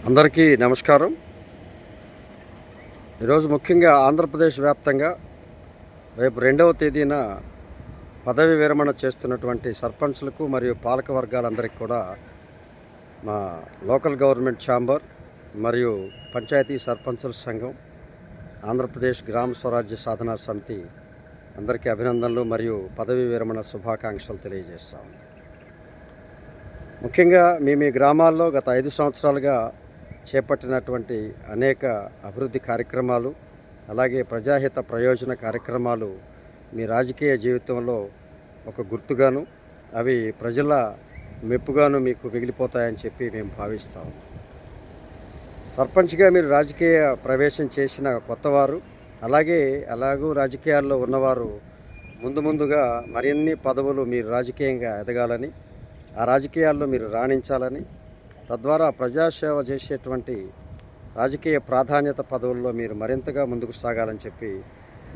అందరికీ నమస్కారం. ఈరోజు ముఖ్యంగా ఆంధ్రప్రదేశ్ వ్యాప్తంగా రేపు 2వ తేదీన పదవి విరమణ చేస్తున్నటువంటి సర్పంచ్లకు మరియు పాలక వర్గాలందరికీ కూడా మా లోకల్ గవర్నమెంట్ ఛాంబర్ మరియు పంచాయతీ సర్పంచుల సంఘం, ఆంధ్రప్రదేశ్ గ్రామ స్వరాజ్య సాధనా సమితి అందరికీ అభినందనలు మరియు పదవి విరమణ శుభాకాంక్షలు తెలియజేస్తాం. ముఖ్యంగా మీ గ్రామాల్లో గత 5 సంవత్సరాలుగా చేపట్టినటువంటి అనేక అభివృద్ధి కార్యక్రమాలు, అలాగే ప్రజాహిత ప్రయోజన కార్యక్రమాలు మీ రాజకీయ జీవితంలో ఒక గుర్తుగాను, అవి ప్రజల మెప్పుగాను మీకు మిగిలిపోతాయని చెప్పి మేము భావిస్తాము. సర్పంచ్గా మీరు రాజకీయ ప్రవేశం చేసిన కొత్తవారు, అలాగూ రాజకీయాల్లో ఉన్నవారు ముందుగా మరిన్ని పదవులు మీరు రాజకీయంగా ఎదగాలని, ఆ రాజకీయాల్లో మీరు రాణించాలని, తద్వారా ప్రజాసేవ చేసేటువంటి రాజకీయ ప్రాధాన్యత పదవుల్లో మీరు మరింతగా ముందుకు సాగాలని చెప్పి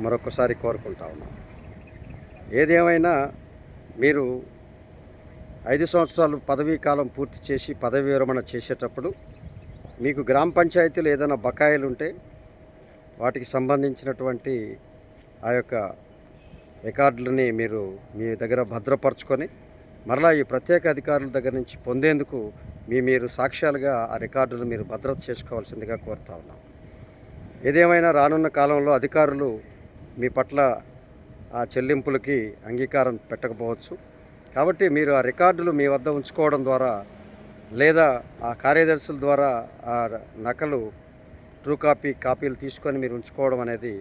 మరొకసారి కోరుకుంటా ఉన్నాం. ఏదేమైనా మీరు 5 సంవత్సరాలు పదవీ కాలం పూర్తి చేసి పదవి విరమణ చేసేటప్పుడు మీకు గ్రామ పంచాయతీలు ఏదైనా బకాయిలు ఉంటే వాటికి సంబంధించినటువంటి ఆ యొక్క రికార్డులని మీరు మీ దగ్గర భద్రపరచుకొని మరలా ఈ ప్రత్యేక అధికారుల దగ్గర నుంచి పొందేందుకు మీరు సాక్ష్యాలుగా ఆ రికార్డులు మీరు భద్రత చేసుకోవాల్సిందిగా కోరుతా ఉన్నాం. ఏదేమైనా రానున్న కాలంలో అధికారులు మీ పట్ల ఆ చెల్లింపులకి అంగీకారం పెట్టకపోవచ్చు. కాబట్టి మీరు ఆ రికార్డులు మీ వద్ద ఉంచుకోవడం ద్వారా, లేదా ఆ కార్యదర్శుల ద్వారా ఆ నకలు ట్రూ కాపీలు తీసుకొని మీరు ఉంచుకోవడం అనేది,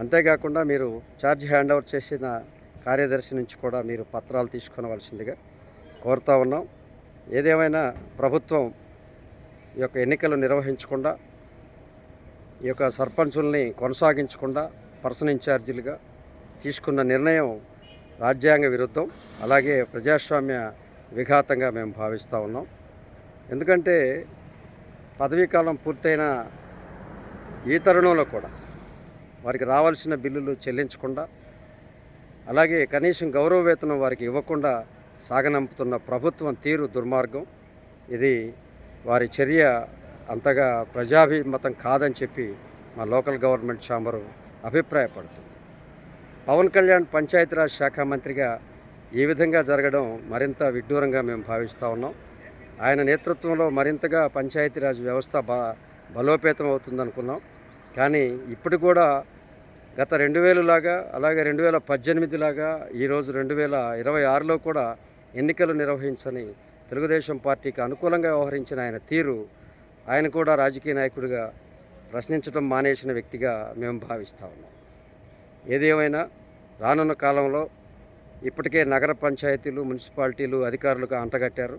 అంతేకాకుండా మీరు ఛార్జ్ హ్యాండ్ ఓవర్ చేసిన కార్యదర్శి నుంచి కూడా మీరు పత్రాలు తీసుకొనవలసిందిగా కోరుతా ఉన్నాం. ఏదేమైనా ప్రభుత్వం ఈ యొక్క ఎన్నికలు నిర్వహించకుండా, ఈ యొక్క సర్పంచుల్ని కొనసాగించకుండా పర్సన్ ఇన్ఛార్జీలుగా తీసుకున్న నిర్ణయం రాజ్యాంగ విరుద్ధం, అలాగే ప్రజాస్వామ్య విఘాతంగా మేము భావిస్తూ ఉన్నాం. ఎందుకంటే పదవీకాలం పూర్తయిన ఈ తరుణంలో కూడా వారికి రావాల్సిన బిల్లులు చెల్లించకుండా, అలాగే కనీసం గౌరవ వేతనం వారికి ఇవ్వకుండా సాగనంపుతున్న ప్రభుత్వం తీరు దుర్మార్గం. ఇది వారి చర్య అంతగా ప్రజాభిమతం కాదని చెప్పి మా లోకల్ గవర్నమెంట్ ఛాంబరు అభిప్రాయపడుతుంది. పవన్ కళ్యాణ్ పంచాయతీరాజ్ శాఖ మంత్రిగా ఈ విధంగా జరగడం మరింత విడ్డూరంగా మేము భావిస్తూ ఉన్నాం. ఆయన నేతృత్వంలో మరింతగా పంచాయతీరాజ్ వ్యవస్థ బలోపేతం అవుతుందనుకున్నాం. కానీ ఇప్పుడు కూడా గత 2000 లాగా, అలాగే 2018 లాగా ఈరోజు 2026లో కూడా ఎన్నికలు నిర్వహించని తెలుగుదేశం పార్టీకి అనుకూలంగా వ్యవహరించిన ఆయన తీరు, ఆయన కూడా రాజకీయ నాయకుడిగా ప్రశ్నించడం మానేసిన వ్యక్తిగా మేము భావిస్తూ ఉన్నాం. ఏదేమైనా రానున్న కాలంలో ఇప్పటికే నగర పంచాయతీలు, మున్సిపాలిటీలు అధికారులకు అంటగట్టారు.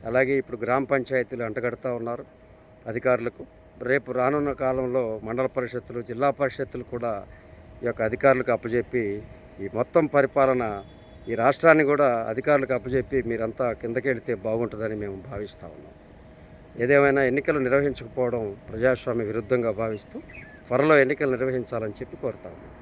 అలాగే ఇప్పుడు గ్రామ పంచాయతీలు అంటగడుతూ ఉన్నారు అధికారులకు. రేపు రానున్న కాలంలో మండల పరిషత్తులు, జిల్లా పరిషత్తులు కూడా ఈ యొక్క అధికారులకు అప్పచెప్పి ఈ మొత్తం పరిపాలన ఈ రాష్ట్రాన్ని కూడా అధికారులకు అప్పచెప్పి మీరంతా కిందకెళ్తే బాగుంటుందని మేము భావిస్తూ ఉన్నాం. ఏదేమైనా ఎన్నికలు నిర్వహించకపోవడం ప్రజాస్వామ్య విరుద్ధంగా భావిస్తూ త్వరలో ఎన్నికలు నిర్వహించాలని చెప్పి కోరుతా ఉన్నాం.